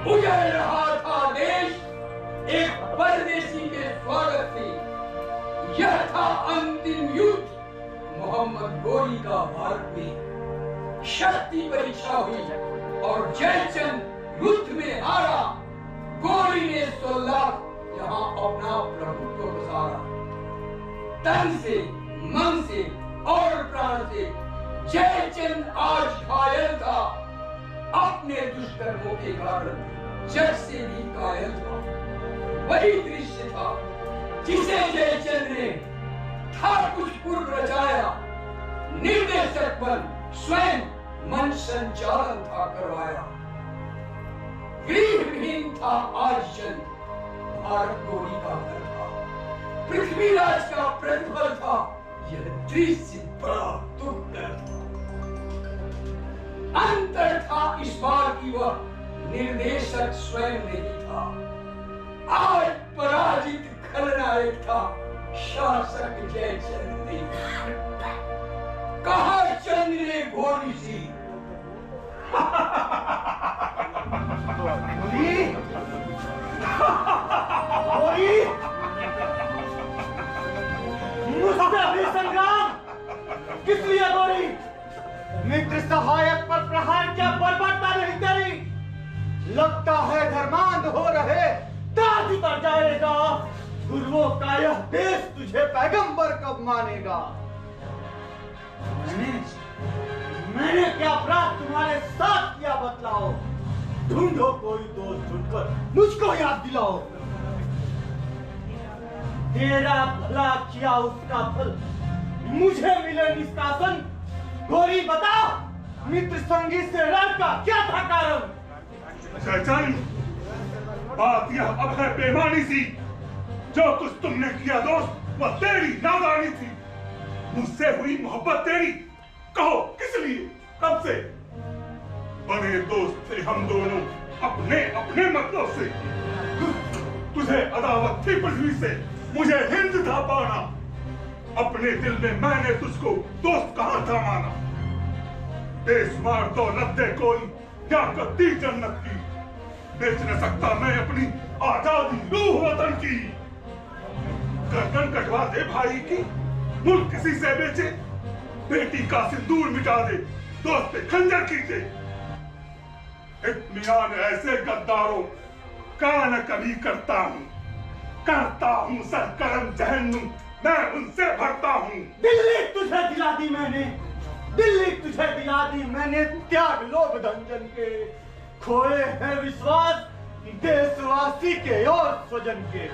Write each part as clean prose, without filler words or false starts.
उजड़ रहा था देश एक परदेसी के स्वागत से। यह था अंतिम युद्ध मोहम्मद गोरी का भारत में। शक्ति परीक्षा हुई और जयचंद युद्ध में हारा। गोरी ने 16 यहाँ अपना प्रभुत्व बसारा। तन से, मन से और प्राण से जयचंद आज घायल था। अपने दुष्कर्मों के कारण जग से भी कायल था। वही दृश्य था जिसे जयचंद ने था कुछ पूर्व रचाया। निर्देशक बन स्वयं मन संचालन था करवाया। गृहहीन था आज चंद, भारत गोरी का घर था। पृथ्वीराज का प्रतिफल था यह दृश्य बड़ा दुखकर था। अंतर था इस बार की वह निर्देशक स्वयं नहीं था। आज पराजित खलनायक था शासक जयचंद नहीं। कहा चंद्र ने गोरी सी गोरी मुझसे भी संग्राम किस लिए गोरी? मित्र सहायक पर प्रहार क्या बर्बादता नहीं तेरी? लगता है धर्मांध हो रहे दाद उतर जाएगा। गुरुओं का यह देश तुझे पैगंबर कब मानेगा? मैंने क्या अपराध तुम्हारे साथ किया बतलाओ। ढूंढो कोई दोस्त ढूंढकर मुझको याद दिलाओ। तेरा भला किया उसका फल मुझे मिले निष्कासन। गोरी बताओ मित्र संगी से रण का क्या था कारण? जयचंद, बात यह अब है बेईमानी सी। जो कुछ तुमने किया दोस्त वह तेरी नादानी थी। मुझसे हुई मोहब्बत तेरी, कहो किस लिए, कब से? बने दोस्त थे हम दोनों अपने अपने मतलब से। तुझे अदावत थी पृथ्वी से, मुझे हिंद था पाना। अपने दिल में मैंने तुझको दोस्त कहाँ था माना। बेशुमार दौलत दे कोई क्या कद्दी जन्नत की। बेच न सकता मैं अपनी आजादी रूह वतन की। गर्दन कटवा दे भाई की, मुल्क किसी से बेचे। बेटी का सिंदूर मिटा दे, दोस्त पे खंजर खींचे। इत्मीनान ऐसे गद्दारों का न कभी करता हूँ। करता हूँ सरकरम जहन्नुम, मैं उनसे भरता हूँ। दिल्ली तुझे दिला दी मैंने, दिल्ली तुझे दिला दी मैंने। त्याग लोभ धंजन के, खोए है विश्वास देशवासी के और स्वजन के।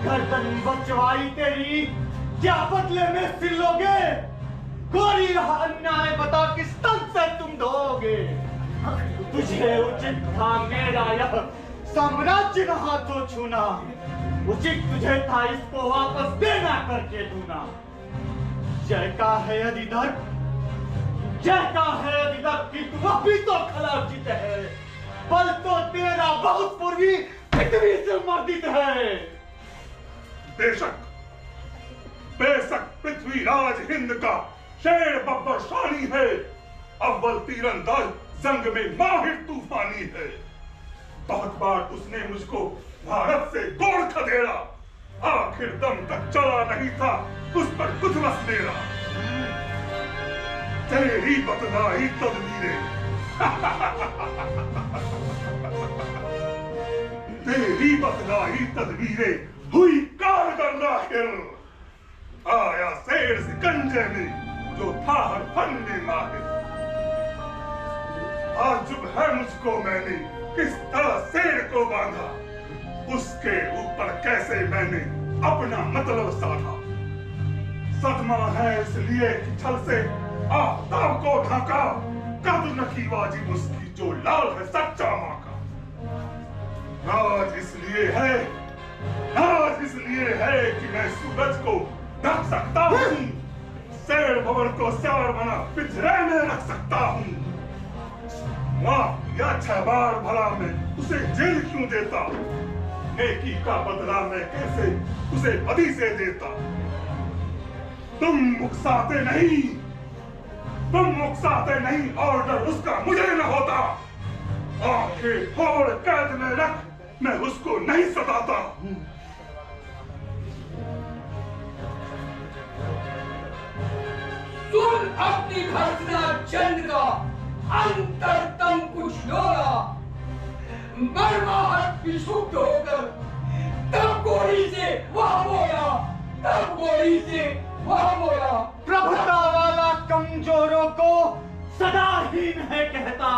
गर्दन बचवाई तेरी क्या बदले में सिल लोगे? गोरी रहा अन्याय बता किस तन से तुम दोगे? तुझे उचित था मेरा यह साम्राज्य न हाथों छूना। उचित तुझे था इसको वापस देना करके दूना। जय का है यदि दर्द, जय का है यदि दर्द कि तुम अभी तो खलाजित है। बल तो तेरा बहुत पूर्वी पृथ्वी से मर्दित है। बेशक बेशक पृथ्वीराज हिंद का शेर बब्बर शानी है। अव्वल तीरंदाज जंग में माहिर तूफानी है। बहुत बार उसने मुझको भारत से गोड़ खदेड़ा। आखिर दम तक चला नहीं था उस पर कुछ बस मेरा। तेरी बतलाई तदबीरें तेरी बतलाई तदबीरें हुई कारगर नाहिर। आया शेर सिकंजे में जो था हर फन में माहिर। आजुब है मुझको मैंने किस तरह शेर को बांधा। उसके ऊपर कैसे मैंने अपना मतलब साधा। सदमा है इसलिए कि छल से आफ्ताब को ढाका। कद नखी वाजिब उसकी जो लाल है सच्चा माँ का। नाज इसलिए है कि मैं सूरज को ढक सकता हूँ। शेर भवन को सवार बना पिंजरे में रख सकता हूँ। माफ या 6 बार भला मैं उसे जेल क्यों देता। नेकी का बदला मैं कैसे उसे बदी से देता। तुम उकसाते नहीं, ऑर्डर उसका मुझे न होता। आंखें फोड़ कैद में रख, मैं उसको नहीं सताता। सुन अपनी भर्सना चंद का अंतरतम कुछ डोला, मर्माहट विशुद्ध होकर तब गोली से वह बोला, तब गोली से वह बोला। प्रभुता वाला कमजोरों को सदाहीन है कहता,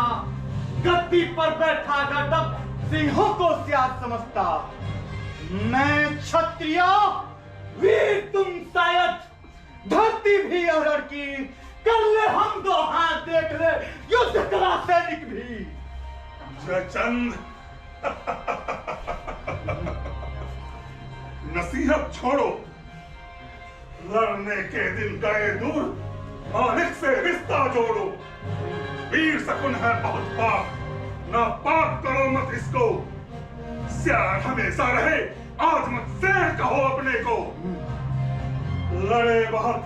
गद्दी पर बैठा गडप सिंहों को सियार समझता। मैं क्षत्रिय वीर तुम शायद, धरती भी अरड़ की, कर ले हम दो हाथ, देख ले युद्ध करा सैनिक भी। जयचंद, नसीहत छोड़ो, लड़ने के दिन गए दूर, मालिक से रिश्ता जोड़ो। वीर शकुन है बहुत पाक, ना पाक करो मत इसको। सियार हमेशा रहे, आज मत शेर कहो अपने को। लड़े बहुत,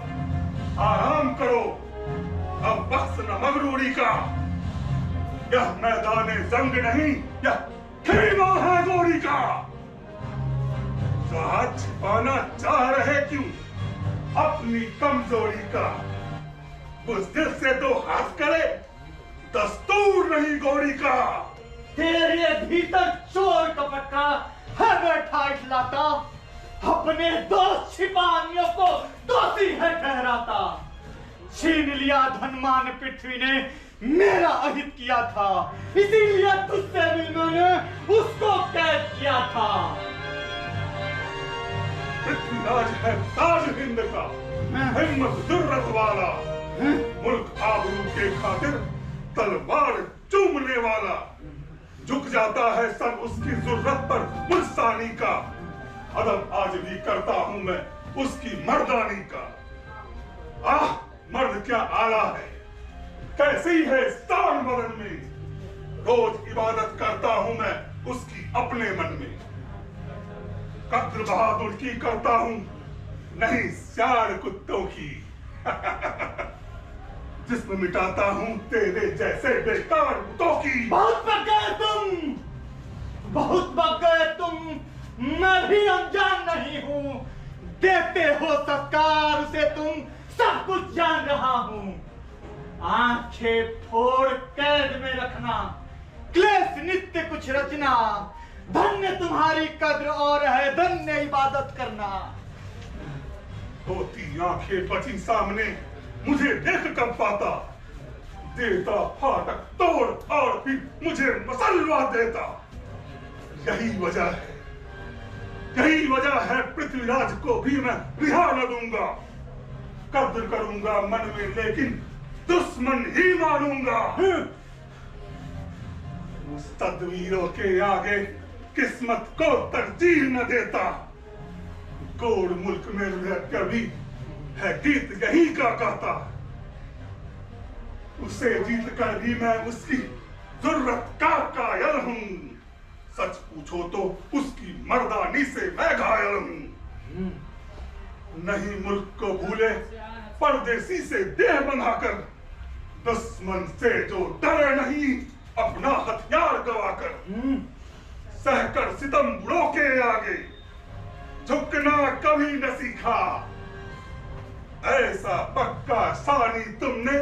आराम करो, अब वक्त न मगरूरी का। यह मैदान जंग नहीं, यह खेमा है गोरी का। राज छिपाना चाह रहे क्यों अपनी कमजोरी का? बुज़दिल से तो हाथ करे, दस्तूर नहीं गोरी का। तेरे भीतर चोर कपट का है बैठा इठलाता, अपने दोस्त छिपानियों को दोषी है ठहराता। छीन लिया धनमान पृथ्वी ने मेरा अहित किया था, इसीलिए तुझसे भी मैंने उसको कैद किया था। पृथ्वीराज है ताज हिंद का, हिम्मत जुर्रत वाला, मुल्क आबरू के खातिर तलवार चूमने वाला। झुक जाता है सब उसकी जुर्रत पर मुल्सानी का। अदब आज भी करता हूं मैं उसकी मर्दानी का। आह, मर्द क्या आला है, कैसी है शान बदन में। रोज इबादत करता हूं मैं उसकी अपने मन में। कद्र बहादुर की करता हूं, नहीं सियार कुत्तों की। जिस्म मिटाता हूं तेरे जैसे बेकार कुत्तों की। बहुत बक गए तुम, बहुत बक गए तुम, मैं भी अनजान नहीं हूं। देते हो सत्कार उसे तुम, सब कुछ जान रहा हूं। आंखें फोड़ कैद में रखना, क्लेश नित्य कुछ रचना। धन्य तुम्हारी कद्र और है धन्य इबादत करना। होती आंखें बची सामने, मुझे देख कर पाता। देता फाटक तोड़ और फिर मुझे मसलवा देता। यही वजह है पृथ्वीराज को भी मैं रिहा न दूंगा। कद्र करूंगा मन में लेकिन दुश्मन ही मानूंगा। मुस्तदवीरों के आगे किस्मत को तरजीह न देता। कोड मुल्क में रह कभी है गीत यही का गाता। उसे जीत कर भी मैं उसकी जुर्रत का कायल हूं। सच पूछो तो उसकी मर्दानी से मैं घायल हूं। नहीं मुल्क को भूले परदेसी से देह बनाकर, दुश्मन से जो डरे नहीं अपना हथियार गवाकर। सहकर सितम बुढ़ों के आगे झुकना कभी न सीखा। ऐसा पक्का सानी तुमने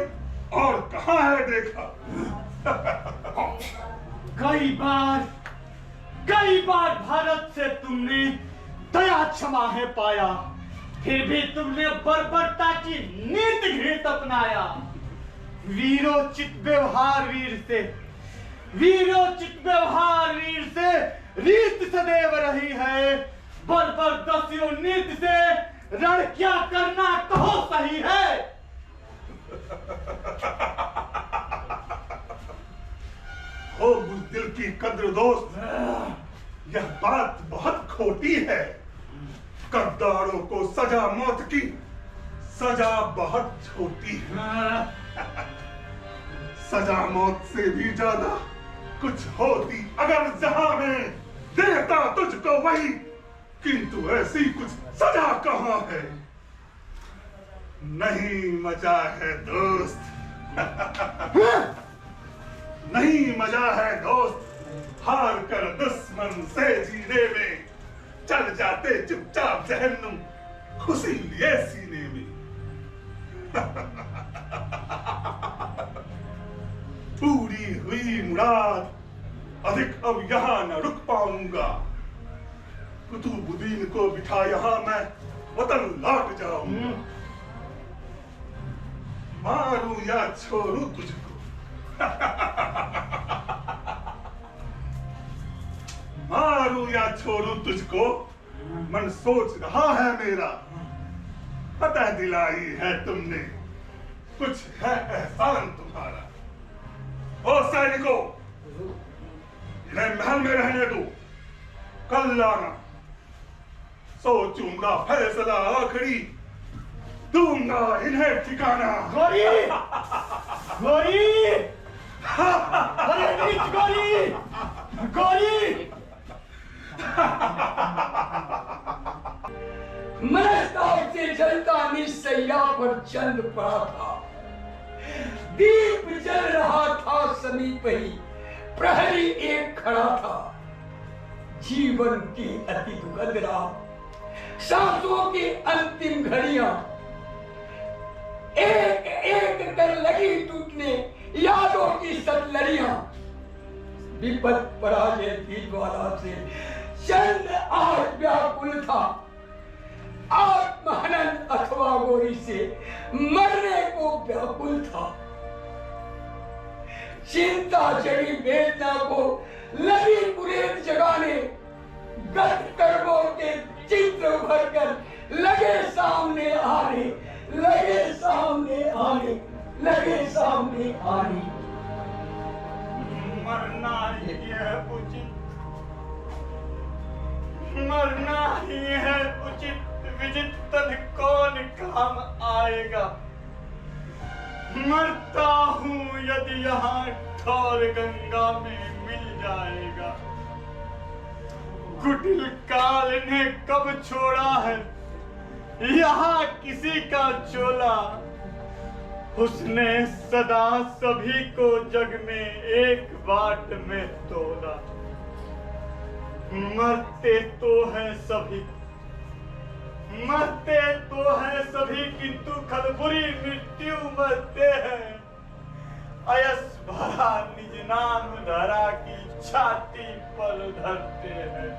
और कहां है देखा। कई बार भारत से तुमने दया क्षमा है पाया, फिर भी तुमने बर्बरता की नीति घृत अपनाया। वीरोचित व्यवहार वीर से, वीरोचित व्यवहार वीर से रीत सदैव रही है। बर्बरदस्तियों नीति से रण क्या करना कहो सही है। हो बुज़दिल की कद्र दोस्त, यह बात बहुत खोटी है। गद्दारों को सजा मौत की, सजा बहुत छोटी है। सजा मौत से भी ज्यादा कुछ होती अगर जहां में देता तुझको वही, किंतु ऐसी कुछ सजा कहां है। नहीं मजा है दोस्त। नहीं मजा है दोस्त हार कर दुश्मन से जीने में, चल जाते चुपचाप जहन्नुम खुशी लिए सीने में। पूरी हुई मुराद अधिक अब यहां न रुक पाऊंगा, कुतुबुद्दीन को बिठा यहां मैं वतन लौट जाऊंगा। मारूं या छोड़ूं तुझको मारूं या छोड़ूं तुझको मन सोच रहा है मेरा, पता दिलाई है तुमने कुछ है एहसान तुम्हारा। ओ सैनिकों, इन्हें महल में रहने दो, कल लाना, सोचूंगा फैसला आखिरी, दूंगा इन्हें ठिकाना। गोरी गोरी अरे नीच गोरी गोरी मनस्ताप से जलता निस्सैया पर चंद पड़ा था, दीप जल रहा था समीप ही, प्रहरी एक खड़ा था। जीवन की अति दुखद रात, सांसों की अंतिम घड़ियां एक एक कर लगी टूटने, यादों की सतलड़ियां। विपद पराजय की ज्वाला से चंद आज व्याकुल था, आत्महनन अथवा गोरी से मरने को व्याकुल था। चिंता जड़ी वेदना को लगी कुरेद जगाने, गत कर्मों के चित्र भरकर लगे सामने आने, लगे सामने आने, लगे सामने आने। मरना ही है उचित, मरना ही है उचित, विजित तन कौन काम आएगा। मरता हूँ यदि यहाँ ठौर गंगा में मिल जाएगा। कुटिल काल ने कब छोड़ा है यहाँ किसी का चोला, उसने सदा सभी को जग में एक बाट में तोला। मरते तो हैं सभी, मरते तो हैं सभी, किंतु खलबुरी मृत्यु मरते हैं। अयस भरा निज नाम धरा की छाती पर धरते हैं।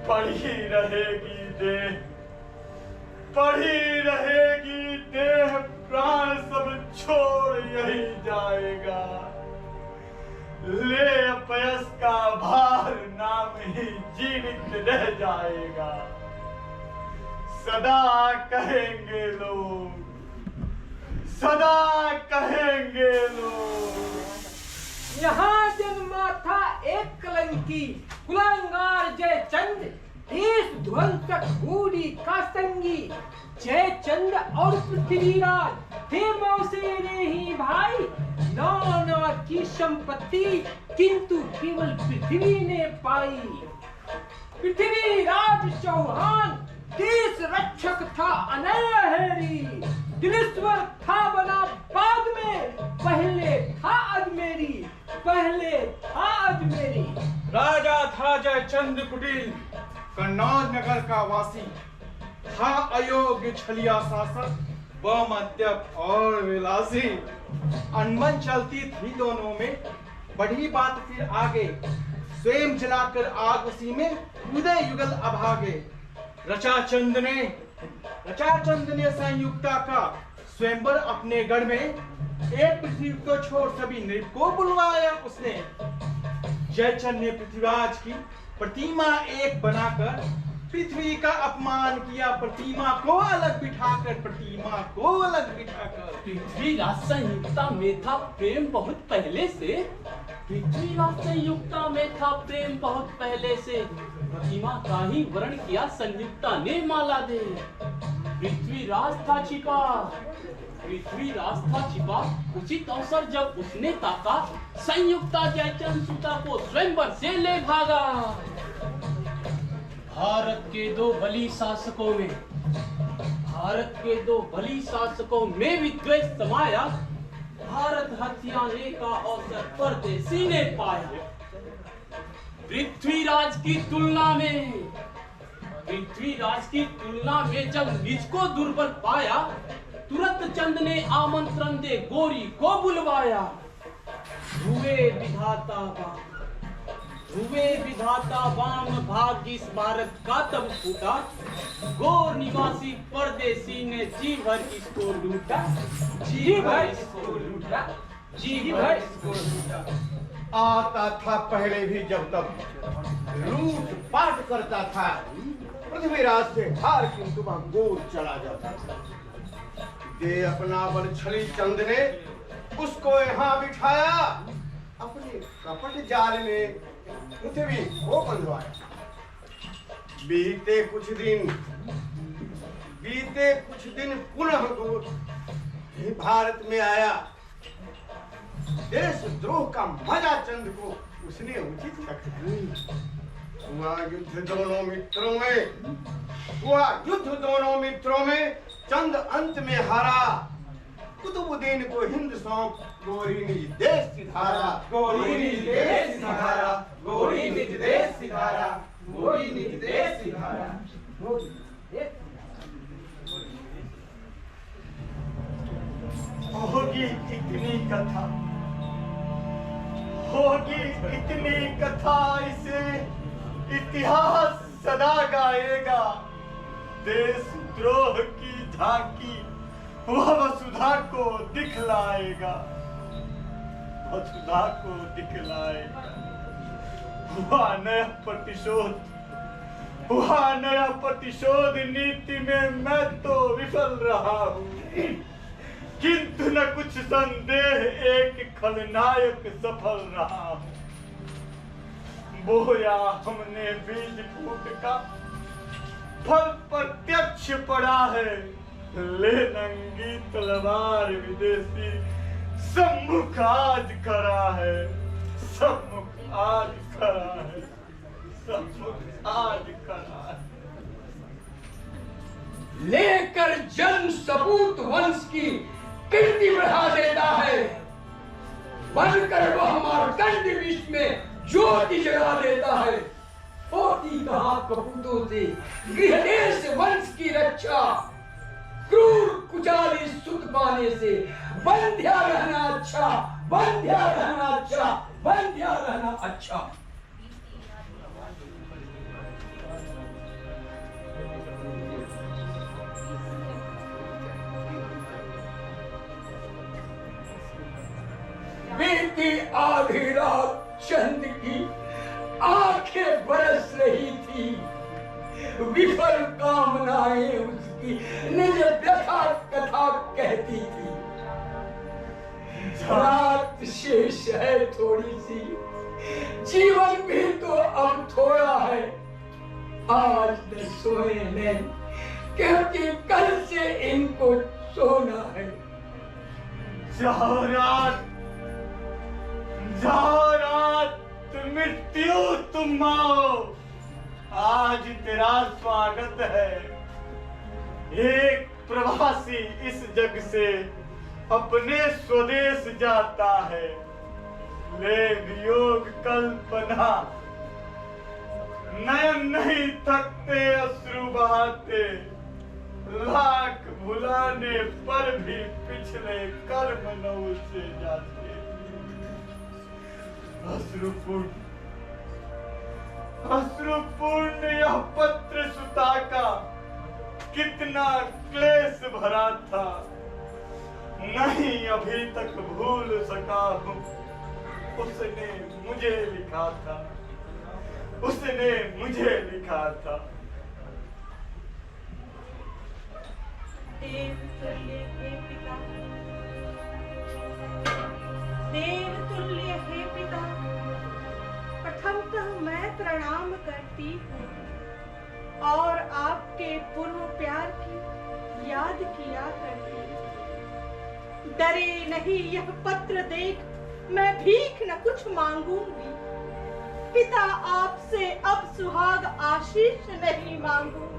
पड़ी रहेगी देह, पड़ी रहेगी देह, प्राण सब छोड़ यही जाएगा। ले अपयस का भार, नाम ही जीवित रह जाएगा। सदा कहेंगे लोग, सदा कहेंगे लोग। यहाँ जन्मा था एक कलंकी, कुलांगार जयचंद, देश ध्वंसक बूढ़ी का संगी। जयचंद और पृथ्वीराज थे मौसेरे ही भाई, नाना की संपत्ति किंतु केवल पृथ्वी ने पाई। पृथ्वीराज चौहान देश रक्षक था अनयहरी, दिलेश्वर था बना बाद में, पहले था अजमेरी, पहले था अजमेरी। राजा था जयचंद कुटिल, कन्नौज नगर का वासी, था अयोग्य छलिया शासक, व मद्यप और विलासी। अनबन चलती थी दोनों में, बढ़ी बात फिर आगे, स्वयं जलाकर आग उसी में उदय युगल अभागे। रचा चंद ने संयुक्ता का स्वयंवर अपने गढ़ में, एक पृथ्वी को छोड़ सभी नृप को बुलवाया उसने। जयचंद ने पृथ्वीराज की प्रतिमा एक बनाकर पृथ्वी का अपमान किया, प्रतिमा को अलग बिठाकर, प्रतिमा को अलग बिठाकर। पृथ्वीराज संयुक्ता में था प्रेम बहुत पहले से, पृथ्वीराज संयुक्ता में था प्रेम बहुत पहले से। प्रतिमा का ही वर्ण किया संयुक्ता ने माला दे। पृथ्वीराज था छिपा, पृथ्वीराज था छिपा, उचित अवसर जब उसने ताका, संयुक्ता जयचंद सुता को स्वयंवर से ले भागा। भारत के दो बली शासकों में, भारत के दो बली शासकों में विद्वेष समाया, भारत हथियाने का अवसर परदेसी ने पाया। पृथ्वीराज की तुलना में जब निज को दुर्बल पाया, तुरंत चंद ने आमंत्रण दे गोरी को बुलवाया। ध्रुवे विधाता वाम भाग्य इस भारत का तब फूटा, गोर निवासी परदेसी ने जी भर इसको लूटा। आता था पहले भी जब तब लूट पाट करता था, पृथ्वीराज से हार किंतु वह गोर चला जाता था। दे अपना बल छली चंद ने उसको यहाँ बिठाया, अपने कपट जाल में पृथ्वी को बंधवाया। बीते कुछ दिन पुनः गोर भारत में आया। देशद्रोह का मजा चंद को उसने उचित रखा। हुआ युद्ध दोनों मित्रों में चंद अंत में हारा। कुतुबुद्दीन को हिंद सौंप गोरी निज देश सिधारा। होगी इतनी कथा इसे इतिहास सदा गाएगा। देशद्रोह की झांकी वह वसुधा को दिखलाएगा। हुआ नया प्रतिशोध नीति में मैं तो विफल रहा हूँ, किंतु न कुछ संदेह एक खलनायक सफल रहा हूँ। बोया हमने बीज फूट का, फल प्रत्यक्ष पड़ा है। ले नंगी तलवार विदेशी सम्मुख आज खड़ा है। लेकर जन्म सपूत वंश की कीर्ति बढ़ा देता है। बनकर वह मार्कंड विश्व में ज्योति जगा देता है। होती कहा कपूतों से गृहदेश वंश की रक्षा, क्रूर कुचाली सुत पाने से बंध्या रहना अच्छा। बीती आधी रात चंद की आंखें बरस रही थी। विफल कामनाएं उसकी निज व्यथा कथा कहती थी। रात शेष है थोड़ी सी, जीवन भी तो अब थोड़ा है। आज न सोए नहीं, क्योंकि कल से इनको सोना है। जाओ रात मृत्यु तुम आओ, आज तेरा स्वागत है। एक प्रवासी इस जग से अपने स्वदेश जाता है। ले वियोग कल्पना, नयन नहीं थकते अश्रु बहाते। लाख भुलाने पर भी पिछले कर्म न उसे जाते। अश्रुपूर्ण यह पत्र सुता का कितना क्लेश भरा था। नहीं अभी तक भूल सका हूँ, उसने मुझे लिखा था। देव तुल्य हे पिता, प्रथमतः मैं प्रणाम करती हूँ और आपके पूर्व प्यार की याद किया करती हूँ। डरे नहीं यह पत्र देख मैं भीख न कुछ मांगूंगी। पिता आपसे अब सुहाग आशीष नहीं मांगूंगी।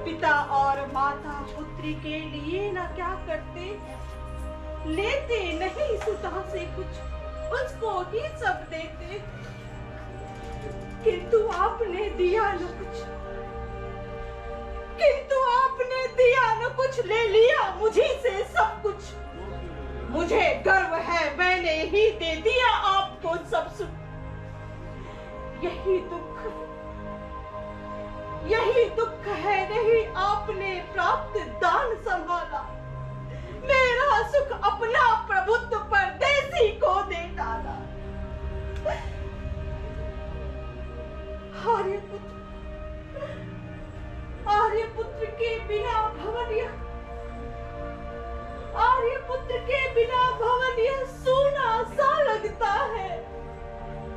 पिता और माता पुत्री के लिए न क्या करते, लेते नहीं सुधा से कुछ, उसको ही सब देते। किंतु आपने दिया न कुछ, किंतु आपने दिया न कुछ, ले लिया मुझी से सब कुछ। मुझे गर्व है मैंने ही दे दिया आपको सब सुख। यही दुख है नहीं आपने प्राप्त दान संभाला। मेरा सुख अपना प्रभुत्व परदेसी को दे डाला। आर्यपुत्र के बिना भवन यह सूना सा लगता है।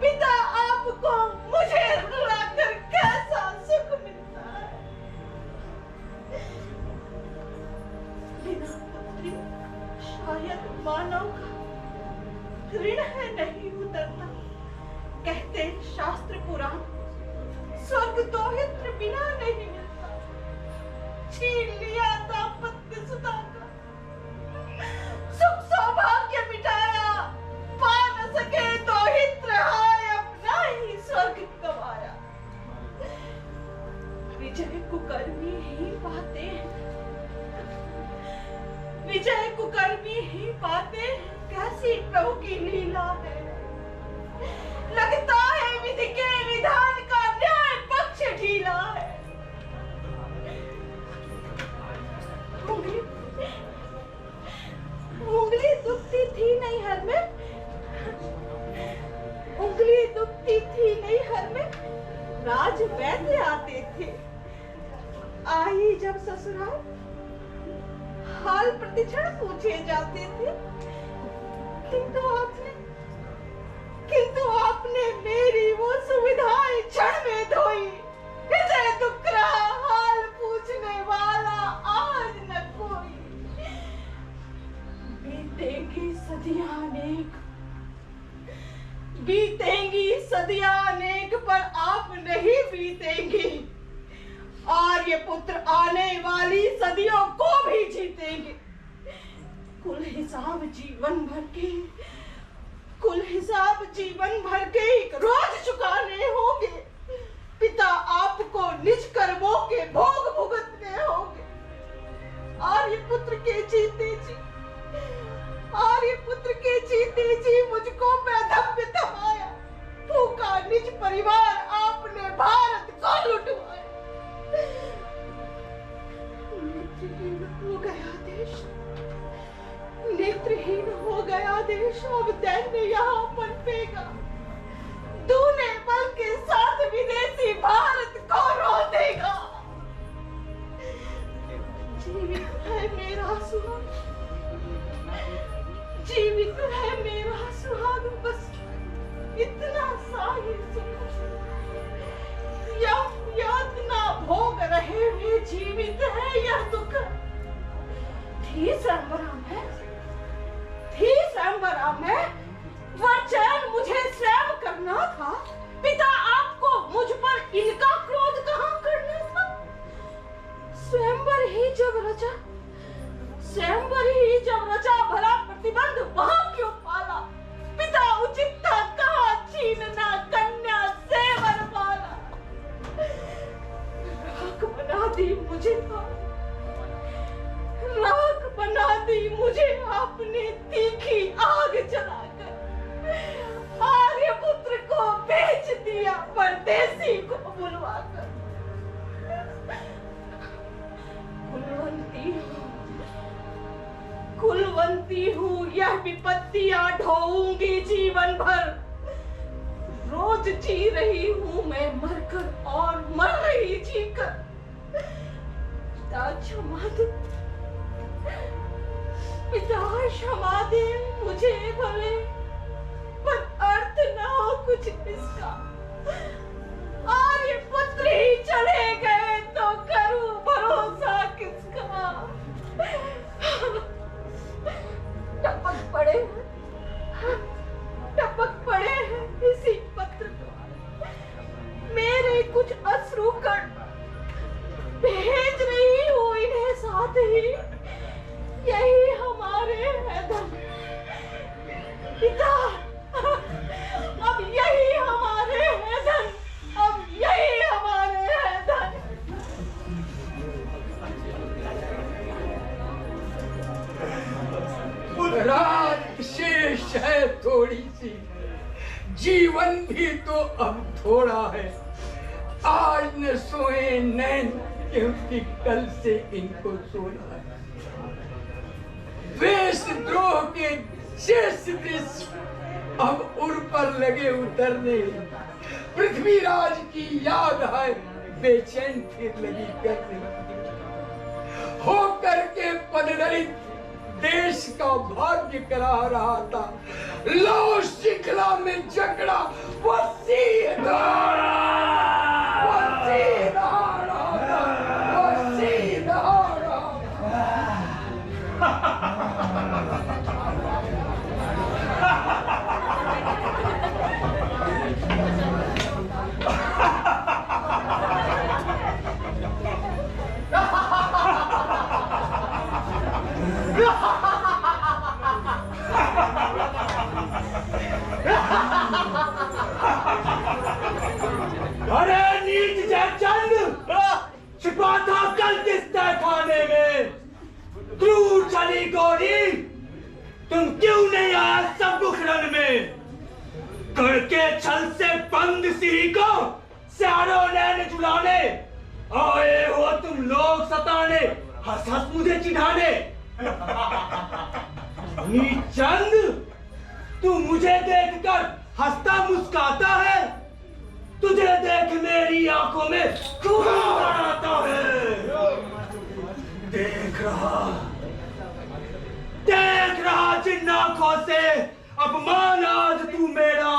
पिता आपको मुझे रुलाकर कैसा सुख मिलता है। बिना पुत्री शायद मानव का ऋण है नहीं उतरता। कहते शास्त्र पुराण, स्वर्ग तो हित्र बिना नहीं मिलता। छीन लिया दाम्पत्य सुधा का, सुख सौभाग्य मिटाया। पा न सके तो हित्र हाय, अपना ही स्वर्ग गवाया। विजय कुकर्मी ही पाते हैं, विजय कुकर्मी ही पाते हैं। कैसी प्रभु की लीला है। लगता है विधि के विधान का न्याय पक्ष ढीला है। उंगली दुखती थी नहीं हर में, उंगली दुखती थी नहीं हर में। राज वैद्य आते थे। आई जब ससुराल, हाल प्रतिक्षण पूछे जाते थे। किंतु आपने मेरी वो सुविधाएं क्षण में धोई। हृदय दुख रहा, हाल पूछने वाला आज न कोई। बीतेंगी सदियां अनेक, पर आप नहीं बीतेंगी। आर्यपुत्र आने वाली सदियों को भी जीतेंगे। कुल हिसाब जीवन भर के एक रोज चुकाने होंगे। पिता आपको निज कर्मों के भोग भुगतने होंगे। आर्यपुत्र के जीते जी मुझको बेधव्य थमाया। फूका निज परिवार आपने भारत को लुटवाया। नेत्रहीन हो गया देश, अब दैन्य यहाँ पनपेगा। दूने बल के साथ विदेशी भारत को रो देगा। जीवित है मेरा सुहाग, जीवित है मेरा सुहाग, बस इतना सा ही सुख। यातना भोग रहे हुए जीवित है यह दुख। थी स्वयंवरा में वचन मुझे स्वयं करना था। पिता आपको मुझ पर इनका क्रोध कहाँ करना था। स्वयंवर ही जब रचा भला प्रतिबंध वहाँ क्यों पाला। पिता उचित था कहाँ छीनना कन्या से वरमाला। राख बना दी मुझे आपने तीखी आग जलाकर। आर्यपुत्र को बेच दिया परदेसी को बुलवाकर। कुलवंती हूँ यह विपत्तियां ढोऊंगी जीवन भर। रोज जी रही हूँ मैं मरकर और मर रही जीकर। पिता क्षमा दे मुझे भले, पर अर्थ न हो कुछ इसका। आर्यपुत्र ही चले गए तो करूं भरोसा किसका। टपक पड़े हैं इसी पत्र द्वारा मेरे कुछ अश्रु कण। भेज रही हूँ इन्हें साथ ही, यही हमारे है धन। जीवन भी तो अब थोड़ा है। आज न सोए नैन क्योंकि कल से इनको सोना है। द्वेष द्रोह के शेष दृश्य अब उर पर लगे उतरने। पृथ्वीराज की याद है बेचैन फिर लगी करने। हो करके पददलित देश का भाग्य करा रहा था। लो शिखला में जकड़ा वो सीधा अरे नीच जयचंद, छिपा था कल किस तहखाने में। क्रूर चली गोरी, तुम क्यों नहीं आए सब मुखरन में। करके छल से बंद सिरी को स्यारो नैन झुलाने। आए हो तुम लोग सताने, हंस हंस मुझे चिढ़ाने। नीचंद, तू मुझे देखकर हंसता मुस्काता है। तुझे देख मेरी आंखों में खून आता है। देख रहा जिन आंखों से अपमान आज तू मेरा।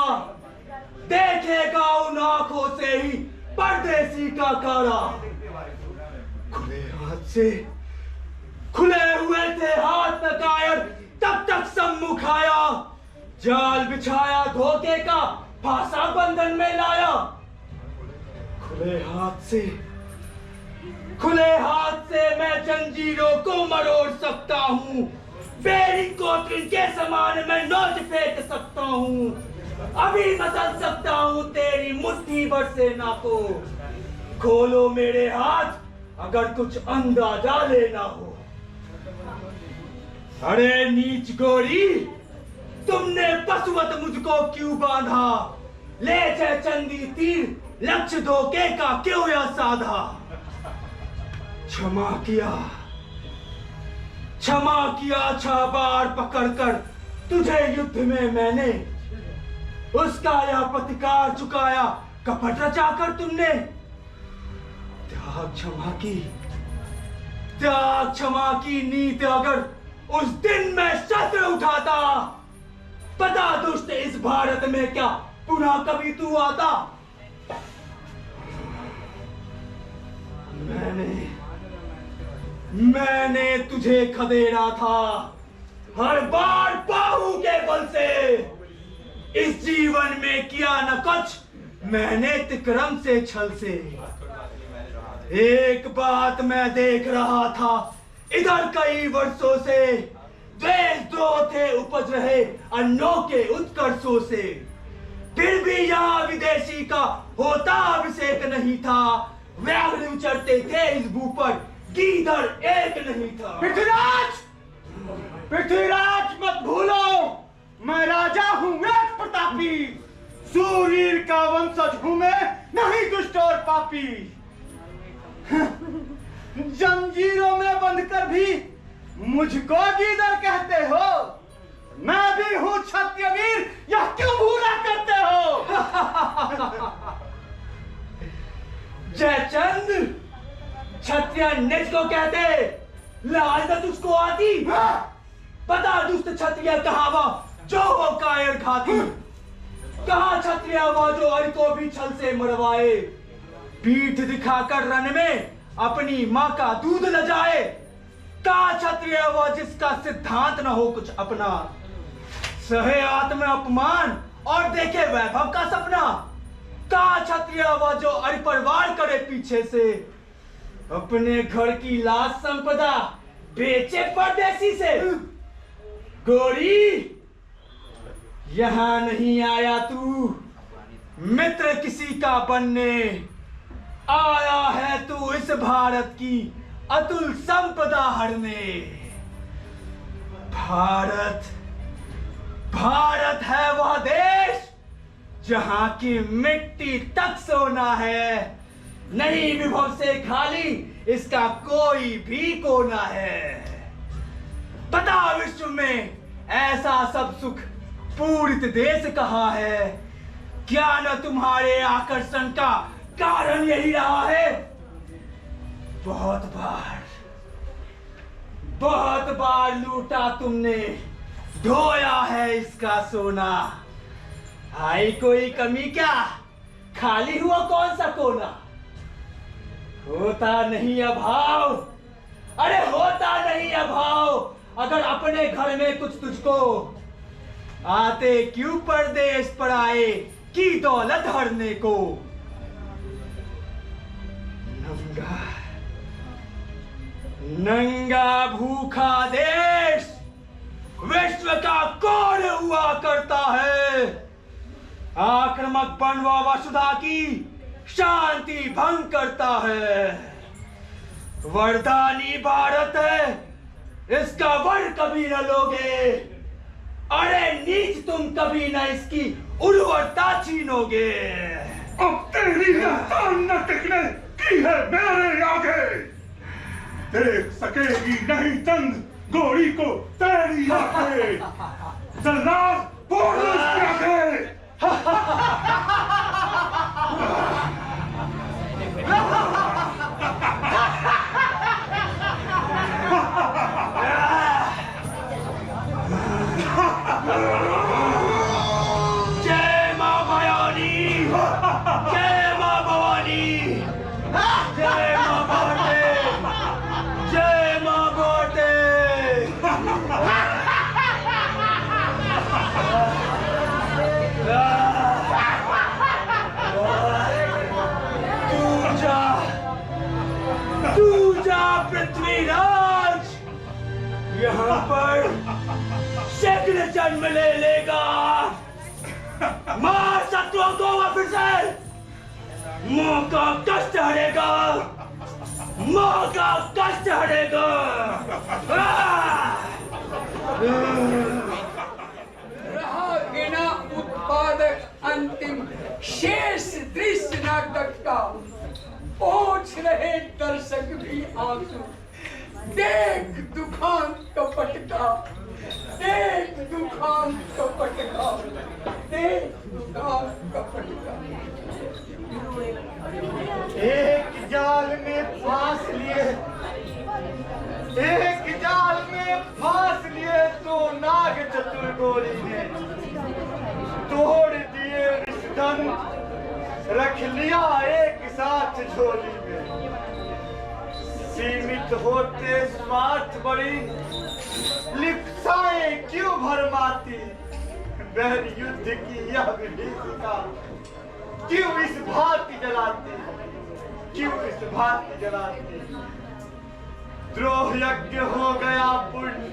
देखेगा उन आंखों से ही परदेसी का कारा। खुले हाथ से खुले हुए थे हाथ न कायर, तब तक सम्मुख आया। जाल बिछाया धोखे का, फांसा बंधन में लाया। खुले हाथ से मैं जंजीरों को मरोड़ सकता हूँ। बेरी को तिनके समान मैं नोच फेंक सकता हूँ। अभी मसल सकता हूँ तेरी मुट्ठी भर सेना को। खोलो मेरे हाथ अगर कुछ अंदाजा लेना हो। अरे नीच गोरी, तुमने पशुवत मुझको क्यों बांधा। ले जयचंदी तीर लक्ष्य धोखे का क्यों या साधा। क्षमा किया छाबार पकड़कर तुझे युद्ध में मैंने। उसका यह प्रतिकार चुकाया कपट रचाकर तुमने। त्याग क्षमा की नीति अगर उस दिन मैं शस्त्र उठाता। पता दुष्ट इस भारत में क्या पुनः कभी तू आता। मैंने तुझे खदेड़ा था हर बार बाहू के बल से। इस जीवन में किया न कुछ मैंने तिक्रम से छल से। एक बात मैं देख रहा था इधर कई वर्षों से। द्वेष द्रोह थे उपज रहे अनोखे उत्कर्षों से। फिर भी यहाँ विदेशी का होता अभिषेक नहीं था। व्याघ्र उचरते थे इस भू पर, गीदड़ एक नहीं था। पृथ्वीराज मत भूलो, मैं राजा हूँ एक प्रतापी। सूरवीर का वंशज हूँ मैं, नहीं दुष्ट और पापी। जंजीरों में बंधकर भी मुझको गीदड़ कहते हो। मैं भी हूँ क्षत्रियवीर, यह क्यों भूला करते हो। जयचंद, क्षत्रिय निज को कहते, लाज न तुझको आती। पता दुष्ट क्षत्रिय कहावा जो वो कायर खाती। कहा क्षत्रिय वो जो अर को भी छल से मरवाए। पीठ दिखाकर रण में अपनी माँ का दूध न जाए। कहा क्षत्रिय वो जिसका सिद्धांत न हो कुछ अपना। सहे आत्म अपमान और देखे वैभव का सपना। कहा क्षत्रिय वो जो अर परवार करे पीछे से। अपने घर की लाज संपदा बेचे परदेसी से। गोरी, यहां नहीं आया तू मित्र किसी का बनने। आया है तू इस भारत की अतुल संपदा हरने। भारत है वह देश जहां की मिट्टी तक सोना है, नहीं विभव से खाली इसका कोई भी कोना है। बता विश्व में ऐसा सब सुख पूरित देश कहाँ है? क्या न तुम्हारे आकर्षण का कारण यही रहा है? बहुत बार लूटा तुमने, ढोया है इसका सोना। आई कोई कमी क्या? खाली हुआ कौन सा कोना? होता नहीं अभाव, अरे होता नहीं अभाव। अगर अपने घर में कुछ तुझको, आते क्यों परदेश पर आए की दौलत हरने को? नंगा भूखा देश विश्व का कौन हुआ करता है? आक्रामक बन व वसुधा की शांति भंग करता है। वरदानी भारत है, इसका वर कभी न लोगे। अरे नीच तुम कभी न इसकी उर्वरता छीनोगे। अब तेरी रफ्तार न टिकने की है मेरे आगे। देख सकेगी नहीं जंग गोरी को तेरी आंखें। जल्लाद फोड़ लो उसकी आंखें। जय मां भवानी, जय मां भवानी, जय मां भवानी, जय मां भवानी। तू जा पृथ्वीराज, यहाँ पर शीघ्र जन्म ले लेगा। मार शत्रुओं को फिर से, मोह का कष्ट हटेगा, मोह का कष्ट हटेगा। रहा गिना उत्पादक अंतिम शेष दृश्य नाटक का, पहुंच रहे दर्शक भी आंसू। देख दुखान कपट का, देख दुखान कपट का, देख दुखान कपट का। एक जाल में फांस लिए, एक जाल में फांस लिए तो नाग चतुर गोरी ने तोड़ दिए विषधन, रख लिया एक साथ झोली में। सीमित होते स्वार्थ बड़ी, लिप्साएं क्यों भरमाती? बैर युद्ध की यह विभीषिका क्यों इस भांति जलाती? क्यों इस भांति जलाती? द्रोह यज्ञ हो गया पुण्य,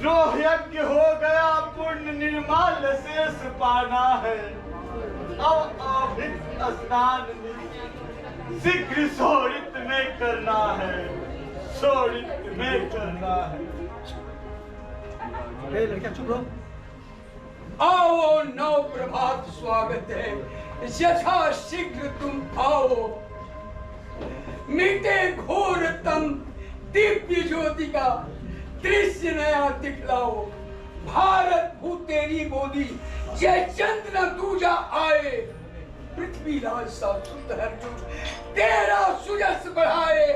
द्रोह यज्ञ हो गया पुण्य, निर्माल्य शेष पाना है। अभित स्नान शीघ्र शोरित में करना है, शोरित में करना है। लड़कियां चुप रहो। आओ नव प्रभात स्वागत है, यथा शीघ्र तुम आओ। मिटे घोरतम दिव्य ज्योति का दृश्य नया दिखलाओ। भारत भू तेरी गोदी, जय चंद्र दूजा आए। पृथ्वी राज सा सुंदर तेरा सुजस बढ़ाए,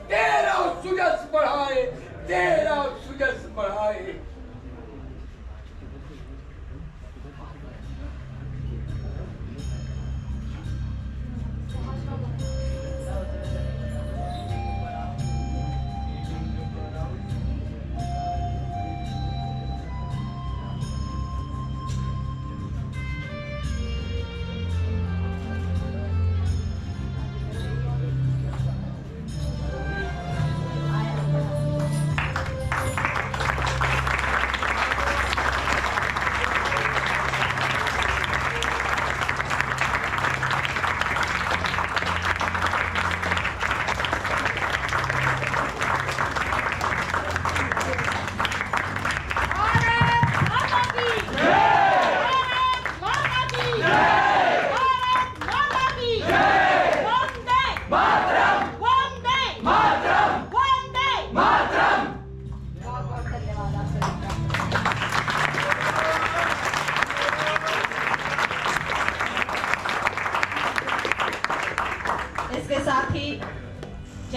तेरा सुजस बढ़ाए, तेरा सुजस बढ़ाए।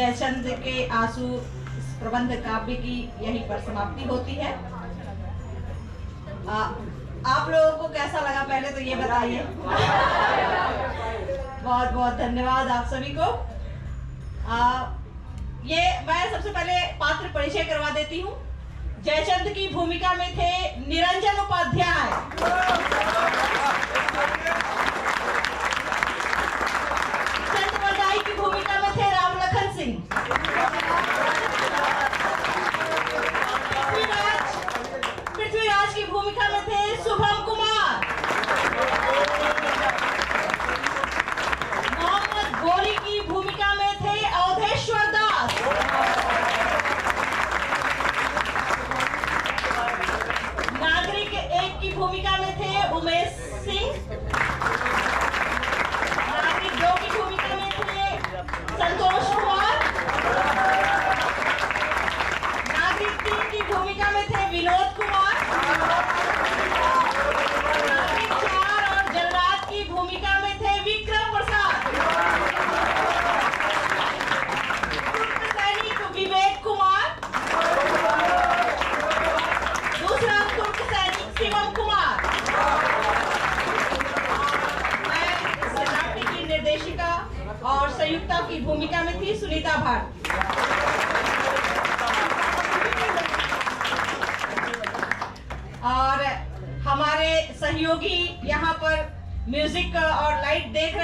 जयचंद के आंसू इस प्रबंध काव्य की यहीं पर समाप्ति होती है। आप लोगों को कैसा लगा पहले तो ये बताइए। बहुत बहुत धन्यवाद आप सभी को। ये मैं सबसे पहले पात्र परिचय करवा देती हूँ। जयचंद की भूमिका में थे निरंजन उपाध्याय, चंद्रवरदाई की भूमिका में थे रामलखन सिंह, पृथ्वीराज की भूमिका में थे शुभम कुमार, मोहम्मद गोरी की भूमिका में थे अवधेश्वर दास, नागरिक 1 की भूमिका में थे उमेश सिंह, नागरिक 2 की भूमिका में थे संतोष कुमार, नागरिक 3 की भूमिका में थे विनोद कुमार, नागरिक 4 और जलराज की भूमिका में थे विक्रम प्रसाद, सैनिक विवेक कुमार, दूसरा तुर्क सैनिक शिवम कुमार। मैं इस नाट्य की निर्देशिका और संयुक्ता की भूमिका में थी सुनीता भाट। और हमारे सहयोगी यहाँ पर म्यूजिक और लाइट देख